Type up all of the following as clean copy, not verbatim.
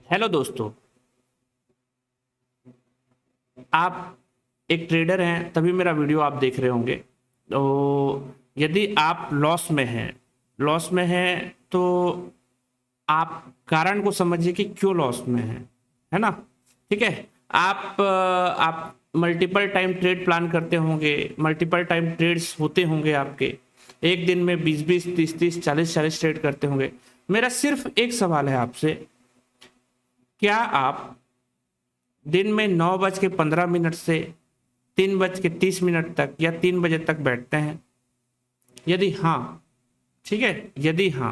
Hello दोस्तों। आप एक ट्रेडर हैं तभी मेरा वीडियो आप देख रहे होंगे। तो यदि आप लॉस में हैं तो आप कारण को समझिए कि क्यों लॉस में है ना। ठीक है। आप मल्टीपल टाइम ट्रेड प्लान करते होंगे, मल्टीपल टाइम ट्रेड्स होते होंगे आपके। एक दिन में 20-20, 30-30, 40-40 ट्रेड करते होंगे। मेरा सिर्फ एक सवाल है आपसे, क्या आप दिन में 9:15 से 3:30 तक या 3 बजे तक बैठते हैं? यदि हाँ, ठीक है, यदि हाँ,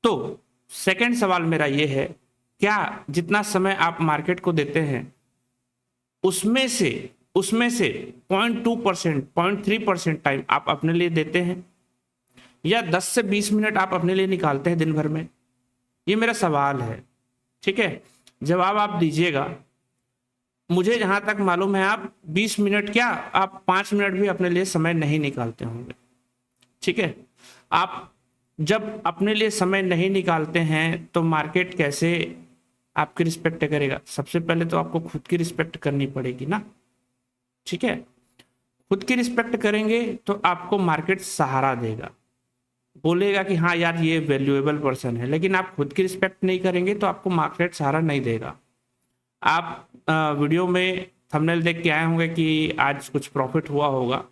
तो सेकंड सवाल मेरा ये है, क्या जितना समय आप मार्केट को देते हैं उसमें से उसमें से 0.2%, 0.3% टाइम आप अपने लिए देते हैं, या 10 से 20 मिनट आप अपने लिए निकालते हैं दिन भर में? ये मेरा सवाल है। ठीक है, जवाब आप दीजिएगा। मुझे जहां तक मालूम है आप 20 मिनट क्या, आप 5 मिनट भी अपने लिए समय नहीं निकालते होंगे। ठीक है। आप जब अपने लिए समय नहीं निकालते हैं तो मार्केट कैसे आपकी रिस्पेक्ट करेगा? सबसे पहले तो आपको खुद की रिस्पेक्ट करनी पड़ेगी ना। ठीक है। खुद की रिस्पेक्ट करेंगे तो आपको मार्केट सहारा देगा, बोलेगा कि हाँ यार ये वैल्यूएबल पर्सन है। लेकिन आप खुद की रिस्पेक्ट नहीं करेंगे तो आपको मार्केट सहारा नहीं देगा। आप वीडियो में थंबनेल देख के आए होंगे कि आज कुछ प्रॉफिट हुआ होगा।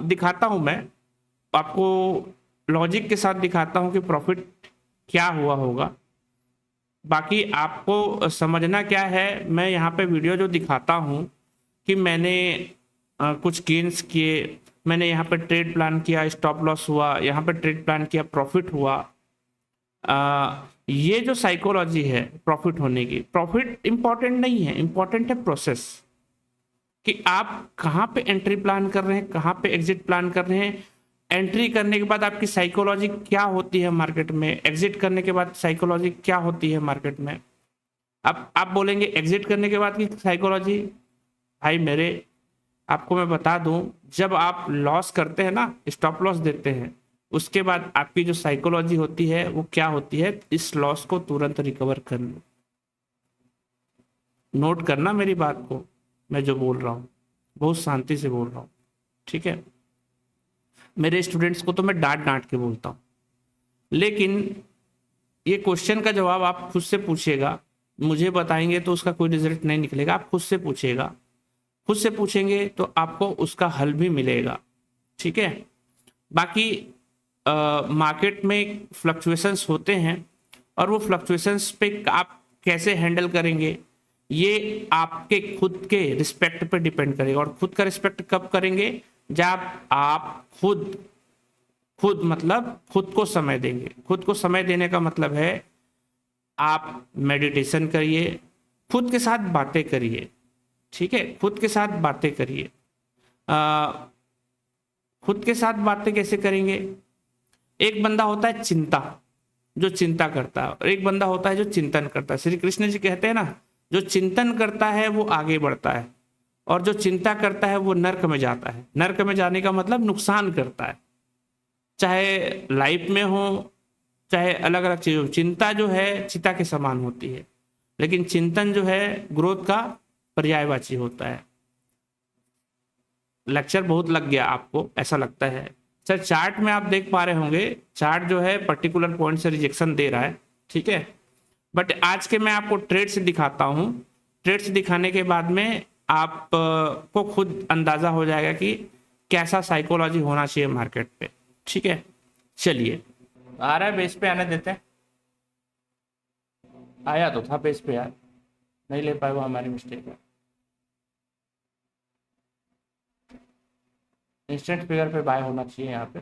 दिखाता हूं मैं आपको, लॉजिक के साथ दिखाता हूं कि प्रॉफिट क्या हुआ होगा। बाकी आपको समझना क्या है, मैं यहाँ पे वीडियो जो दिखाता हूँ कि मैंने कुछ गेन्स किए, मैंने यहाँ पे ट्रेड प्लान किया, स्टॉप लॉस हुआ, यहाँ पे ट्रेड प्लान किया, प्रॉफिट हुआ। ये जो साइकोलॉजी है प्रॉफिट होने की, प्रॉफिट इंपॉर्टेंट नहीं है, इंपॉर्टेंट है प्रोसेस, कि आप कहाँ पे एंट्री प्लान कर रहे हैं, कहाँ पे एग्जिट प्लान कर रहे हैं। एंट्री करने के बाद आपकी साइकोलॉजी क्या होती है मार्केट में, एग्जिट करने के बाद साइकोलॉजी क्या होती है मार्केट में। अब आप बोलेंगे एग्जिट करने के बाद की साइकोलॉजी, भाई मेरे, आपको मैं बता दूं, जब आप लॉस करते हैं ना, स्टॉप लॉस देते हैं, उसके बाद आपकी जो साइकोलॉजी होती है वो क्या होती है, इस लॉस को तुरंत रिकवर कर लो। नोट करना मेरी बात को, मैं जो बोल रहा हूँ बहुत शांति से बोल रहा हूँ। ठीक है। मेरे स्टूडेंट्स को तो मैं डांट डांट के बोलता हूँ, लेकिन ये क्वेश्चन का जवाब आप खुद से पूछिएगा। मुझे बताएंगे तो उसका कोई रिजल्ट नहीं निकलेगा, आप खुद से पूछिएगा। खुद से पूछेंगे तो आपको उसका हल भी मिलेगा। ठीक है। बाकी मार्केट में फ्लक्चुएशंस होते हैं, और वो फ्लक्चुएशंस पे आप कैसे हैंडल करेंगे ये आपके खुद के रिस्पेक्ट पे डिपेंड करेगा। और खुद का रिस्पेक्ट कब करेंगे? जब आप खुद खुद मतलब खुद को समय देंगे। खुद को समय देने का मतलब है आप मेडिटेशन करिए, खुद के साथ बातें करिए। ठीक है, खुद के साथ बातें करिए। खुद के साथ बातें कैसे करेंगे? एक बंदा होता है चिंता, जो चिंता करता है, और एक बंदा होता है जो चिंतन करता है। श्री कृष्ण जी कहते हैं ना, जो चिंतन करता है वो आगे बढ़ता है, और जो चिंता करता है वो नर्क में जाता है। नर्क में जाने का मतलब नुकसान करता है, चाहे लाइफ में हो, चाहे अलग अलग चीजों। चिंता जो है चिता के समान होती है, लेकिन चिंतन जो है ग्रोथ का पर्यायवाची होता है। लेक्चर बहुत लग गया आपको ऐसा लगता है। सर चार्ट में आप देख पा रहे होंगे, चार्ट जो है पर्टिकुलर पॉइंट से रिजेक्शन दे रहा है। ठीक है। बट आज के मैं आपको ट्रेड्स दिखाता हूं। ट्रेड्स दिखाने के बाद में आप को खुद अंदाजा हो जाएगा कि कैसा साइकोलॉजी होना चाहिए मार्केट पे। ठीक है, चलिए। आ रहा है बेस पे, आने देते हैं। आया तो था बेस पे यार, नहीं ले पाए वो हमारी मिस्टेक है। इंस्टेंट फिगर पे बाय होना चाहिए यहाँ पे।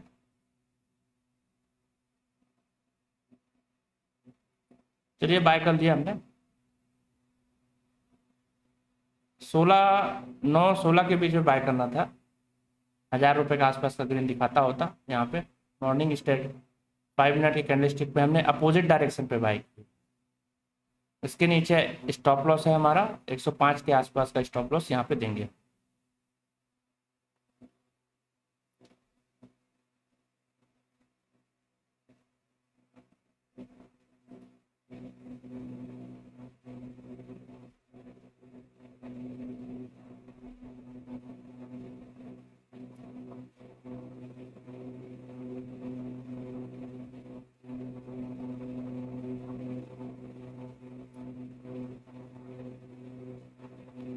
चलिए बाय कर दिया हमने। 16, 9, 16 के बीच में बाय करना था। 1000 रुपये के आसपास का ग्रीन दिखाता होता यहाँ पे। मॉर्निंग स्टेट 5 मिनट की कैंडलस्टिक पे हमने अपोजिट डायरेक्शन पे बाई की। इसके नीचे स्टॉप लॉस है हमारा 105 के आसपास का स्टॉप लॉस यहाँ पे देंगे।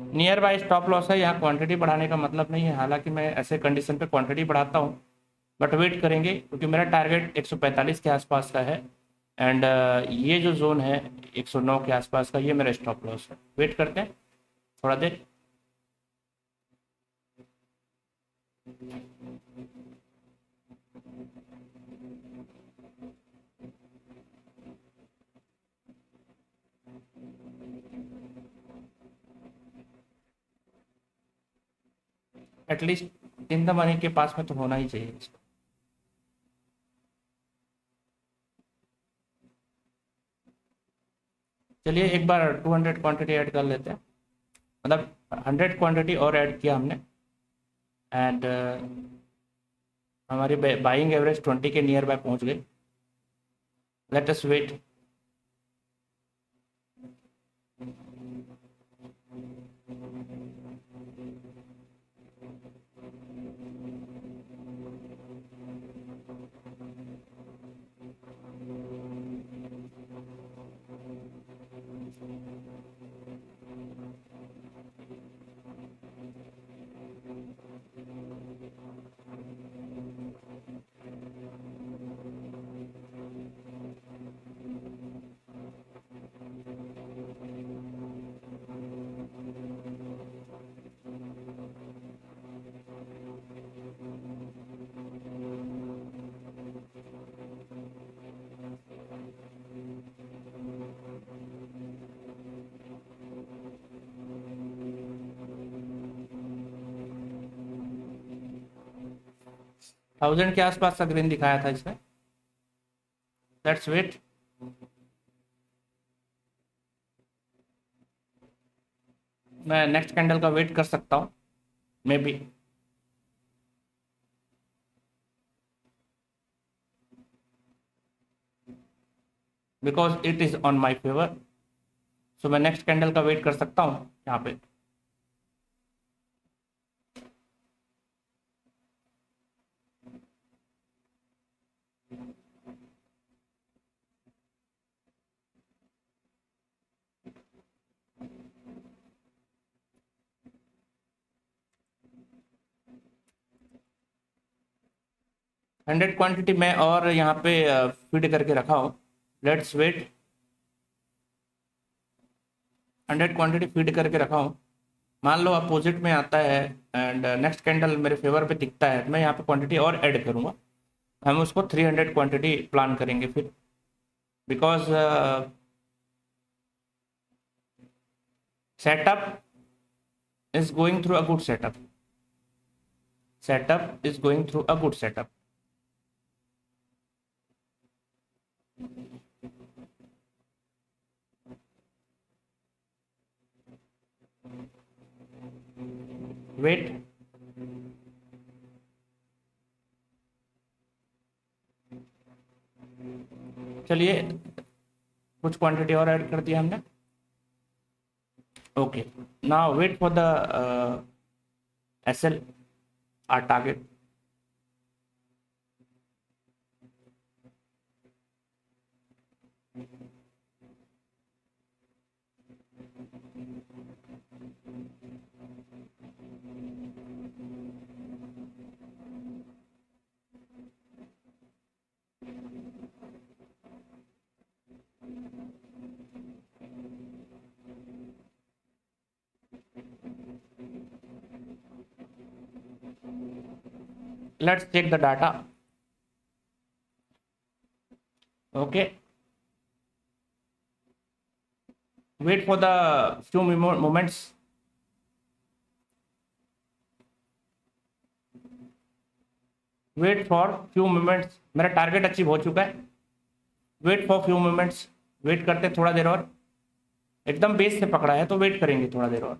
नियर बाय स्टॉप लॉस है, यहाँ क्वांटिटी बढ़ाने का मतलब नहीं है, हालांकि मैं ऐसे कंडीशन पे क्वांटिटी बढ़ाता हूँ, बट वेट करेंगे क्योंकि मेरा टारगेट 145 के आसपास का है। एंड ये जो जोन है 109 के आसपास का, ये मेरा स्टॉप लॉस है। वेट करते हैं थोड़ा देर। एटलीस्ट इन द मनी के पास में तो होना ही चाहिए इसको। चलिए एक बार 200 क्वांटिटी ऐड कर लेते हैं, मतलब 100 क्वांटिटी और ऐड किया हमने। एंड हमारी बाइंग एवरेज 20 के नियर बाय पहुंच गई। Let us wait. थाउजेंड के आसपास का ग्रीन दिखाया था इसमें। Let's wait. मैं नेक्स्ट कैंडल का वेट कर सकता हूँ maybe. Because it is on my favour, so मैं नेक्स्ट कैंडल का वेट कर सकता हूँ यहाँ पे। हंड्रेड क्वांटिटी में और यहाँ पे फीड करके रखा हूँ। Let's wait. 100 क्वांटिटी फीड करके रखा हूँ। मान लो अपोजिट में आता है एंड नेक्स्ट कैंडल मेरे फेवर पे दिखता है, तो मैं यहाँ पे क्वांटिटी और ऐड करूँगा। हम उसको 300 क्वांटिटी प्लान करेंगे फिर, because setup is going through a good setup. Setup is going through a good setup. Wait. चलिए कुछ क्वांटिटी और ऐड कर दिया हमने। Okay, now wait for the SL, our target. Let's check the data. Okay, wait for the few moments. Wait for few moments. मेरा target achieve हो चुका है। Wait for few moments. Wait करते थोड़ा देर और। एकदम बेस से पकड़ा है तो वेट करेंगे थोड़ा देर और।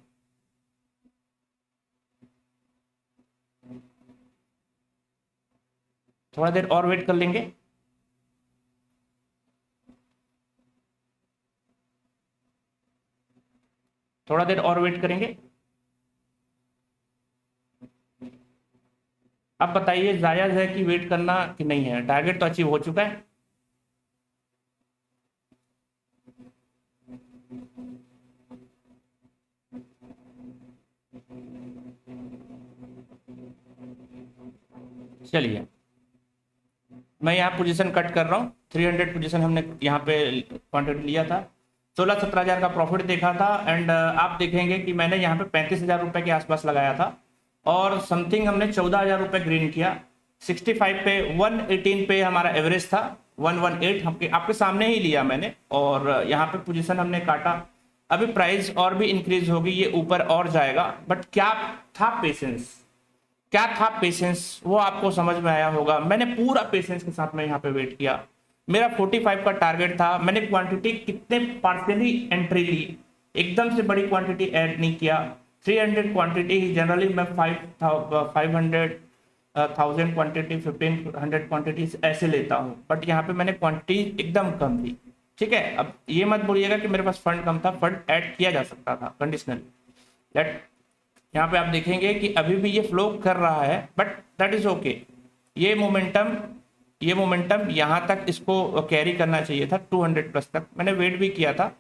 थोड़ा देर और वेट कर लेंगे। थोड़ा देर और वेट करेंगे। अब बताइए जायज़ है कि वेट करना कि नहीं है? टारगेट तो अचीव हो चुका है। चलिए मैं यहाँ पोजीशन कट कर रहा हूँ। 300 पोजीशन हमने यहाँ पे क्वांटिटी लिया था, 16-17 हज़ार का प्रॉफिट देखा था। एंड आप देखेंगे कि मैंने यहाँ पे 35,000 रुपये के आसपास लगाया था और समथिंग हमने 14,000 रुपये ग्रीन किया। 65 पे 118 पे हमारा एवरेज था, 118 आपके सामने ही लिया मैंने और यहाँ पे पोजीशन हमने काटा। अभी प्राइस और भी इंक्रीज होगी, ये ऊपर और जाएगा, बट क्या था पेशेंस, क्या था पेशेंस वो आपको समझ में आया होगा। मैंने पूरा पेशेंस के साथ में यहाँ पे वेट किया। मेरा 45 का टारगेट था। मैंने क्वांटिटी कितने पार्शियली एंट्री ली, एकदम से बड़ी क्वांटिटी ऐड नहीं किया। 300 क्वांटिटी ही जनरली मैं 500,000 क्वांटिटी 1500 क्वांटिटी ऐसे लेता हूँ, बट यहाँ पे मैंने क्वांटिटी एकदम कम थी। ठीक है, अब ये मत बोलिएगा कि मेरे पास फंड कम था, फंड ऐड किया जा सकता था कंडीशनली। दैट यहाँ पे आप देखेंगे कि अभी भी ये फ्लो कर रहा है, बट दैट इज ओके। ये मोमेंटम यहाँ तक इसको कैरी करना चाहिए था 200 प्लस तक। मैंने वेट भी किया था,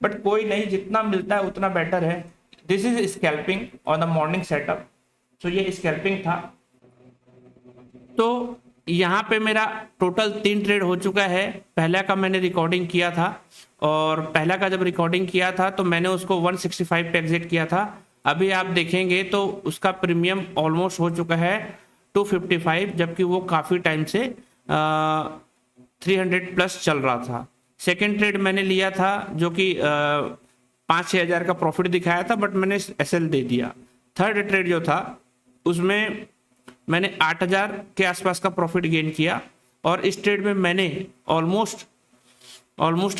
बट कोई नहीं, जितना मिलता है उतना बेटर है। This is scalping on the morning setup. So ये स्कैल्पिंग था। तो यहाँ पे मेरा टोटल 3 ट्रेड हो चुका है। पहला का मैंने रिकॉर्डिंग किया था और पहला का जब रिकॉर्डिंग किया था तो मैंने उसको 165 पे एग्जिट किया था। अभी आप देखेंगे तो उसका प्रीमियम ऑलमोस्ट हो चुका है 255, जबकि वो काफ़ी टाइम से 300 प्लस चल रहा था। सेकेंड ट्रेड मैंने लिया था जो कि 5-6 हज़ार का प्रॉफिट दिखाया था, बट मैंने एसएल दे दिया। थर्ड ट्रेड जो था उसमें मैंने 8,000 के आसपास का प्रॉफिट गेन किया और इस ट्रेड में मैंने ऑलमोस्ट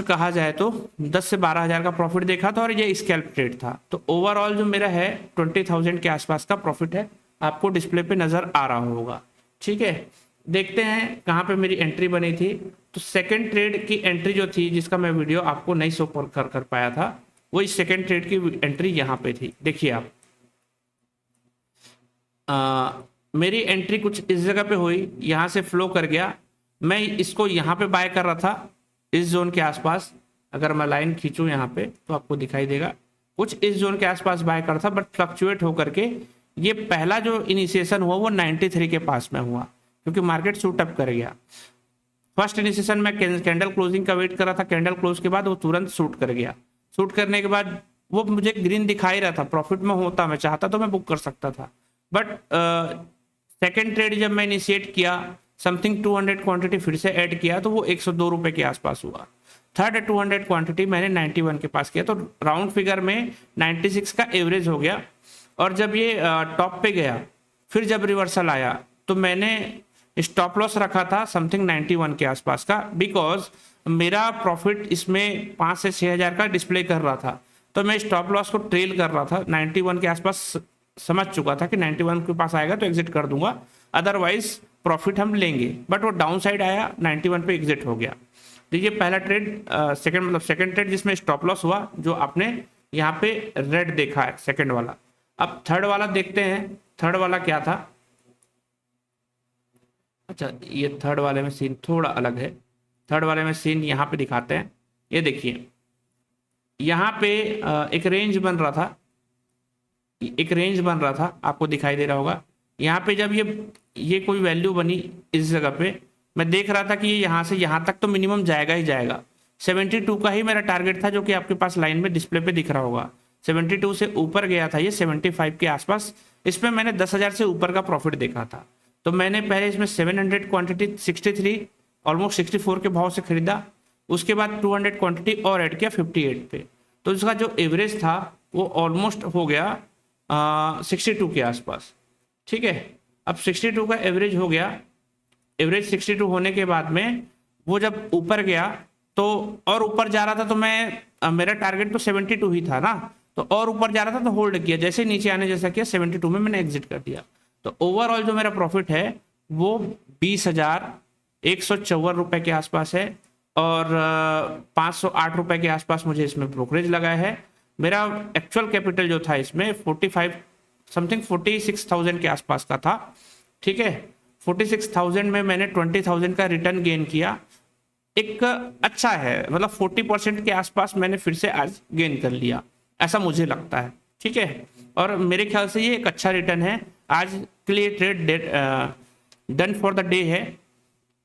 कहा जाए तो 10 से 12 हज़ार का प्रॉफिट देखा था और ये स्कैल्प ट्रेड था। तो ओवरऑल जो मेरा है 20,000 के आसपास का प्रॉफिट है, आपको डिस्प्ले पे नज़र आ रहा होगा। ठीक है, देखते हैं कहाँ पे मेरी एंट्री बनी थी। तो सेकंड ट्रेड की एंट्री जो थी, जिसका मैं वीडियो आपको नहीं शो कर पाया था, वो इस सेकंड ट्रेड की एंट्री यहाँ पे थी। देखिए आप, मेरी एंट्री कुछ इस जगह पे हुई, यहाँ से फ्लो कर गया। मैं इसको यहाँ पे बाय कर रहा था इस जोन के आसपास। अगर मैं लाइन खींचूं यहाँ पे तो आपको दिखाई देगा, कुछ इस जोन के आसपास बाय कर था, बट फ्लक्चुएट होकर के ये पहला जो इनिशिएशन हुआ वो 93 के पास में हुआ, क्योंकि मार्केट शूट अप कर गया। फर्स्ट इनिशिएशन में कैंडल क्लोजिंग का वेट कर रहा था, कैंडल क्लोज के बाद वो तुरंत शूट कर गया। शूट करने के बाद वो मुझे ग्रीन दिखाई रहा था, प्रॉफिट में होता, मैं चाहता तो मैं बुक कर सकता था। बट सेकेंड ट्रेड जब मैं इनिशिएट किया, समथिंग 200 क्वांटिटी फिर से ऐड किया तो वो 102 रुपए के आसपास हुआ। थर्ड 200 क्वांटिटी मैंने 91 के पास किया, तो राउंड फिगर में 96 का एवरेज हो गया। और जब ये टॉप पे गया, फिर जब रिवर्सल आया तो मैंने स्टॉप लॉस रखा था समथिंग 91 के आसपास का, बिकॉज मेरा प्रॉफिट इसमें 5 से 6 हज़ार का डिस्प्ले कर रहा था। तो मैं स्टॉप लॉस को ट्रेल कर रहा था 91 के आसपास, समझ चुका था कि 91 के पास आएगा तो एग्जिट कर दूंगा, अदरवाइज प्रॉफिट हम लेंगे। बट वो डाउन साइड आया, 91 पे एग्जिट हो गया। तो ये पहला ट्रेड, सेकंड ट्रेड जिसमें स्टॉप लॉस हुआ, जो आपने यहाँ पे रेड देखा है, सेकंड वाला। अब थर्ड वाला देखते हैं, थर्ड वाला क्या था। अच्छा, ये थर्ड वाले में सीन थोड़ा अलग है। थर्ड वाले में सीन यहाँ पे दिखाते हैं। ये देखिए, यहाँ पे एक रेंज बन रहा था, आपको दिखाई दे रहा होगा। यहाँ पे जब ये कोई वैल्यू बनी इस जगह पे, मैं देख रहा था कि ये यहाँ से यहाँ तक तो मिनिमम जाएगा ही जाएगा। 72 का ही मेरा टारगेट था, जो कि आपके पास लाइन में डिस्प्ले पे दिख रहा होगा। 72 से ऊपर गया था ये 75 के आसपास। इसमें मैंने 10,000 से ऊपर का प्रॉफिट देखा था। तो मैंने पहले इसमें 700 क्वांटिटी 63 ऑलमोस्ट 64 के भाव से खरीदा। उसके बाद 200 क्वांटिटी और ऐड किया 58 पे। तो इसका जो एवरेज था वो ऑलमोस्ट हो गया 62 के आसपास। ठीक है, अब 62 का एवरेज हो गया। एवरेज 62 होने के बाद में वो जब ऊपर गया तो, और ऊपर जा रहा था, तो मेरा टारगेट तो 72 ही था ना, तो और ऊपर जा रहा था तो होल्ड किया। जैसे नीचे आने जैसा किया 72 में मैंने एग्जिट कर दिया। तो ओवरऑल जो मेरा प्रॉफिट है वो 20,154 रुपए के आसपास है और 508 रुपए के आसपास मुझे इसमें ब्रोकरेज लगा है। मेरा एक्चुअल कैपिटल जो था इसमें 46,000 के आसपास का था। ठीक है, 46,000 में मैंने 20,000 का रिटर्न गेन किया। एक अच्छा है, मतलब 40% के आसपास मैंने फिर से आज गेन कर लिया, ऐसा मुझे लगता है। ठीक है, और मेरे ख्याल से ये एक अच्छा रिटर्न है। आज के लिए trade done for the day है।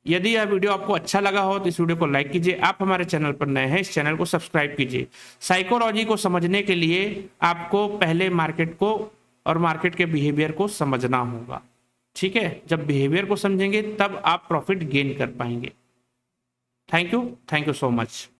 यदि यह वीडियो आपको अच्छा लगा हो तो इस वीडियो को लाइक कीजिए। आप हमारे चैनल पर नए हैं, इस चैनल को सब्सक्राइब कीजिए। साइकोलॉजी को समझने के लिए आपको पहले मार्केट को और मार्केट के बिहेवियर को समझना होगा, ठीक है। जब बिहेवियर को समझेंगे तब आप प्रॉफिट गेन कर पाएंगे। Thank you so much.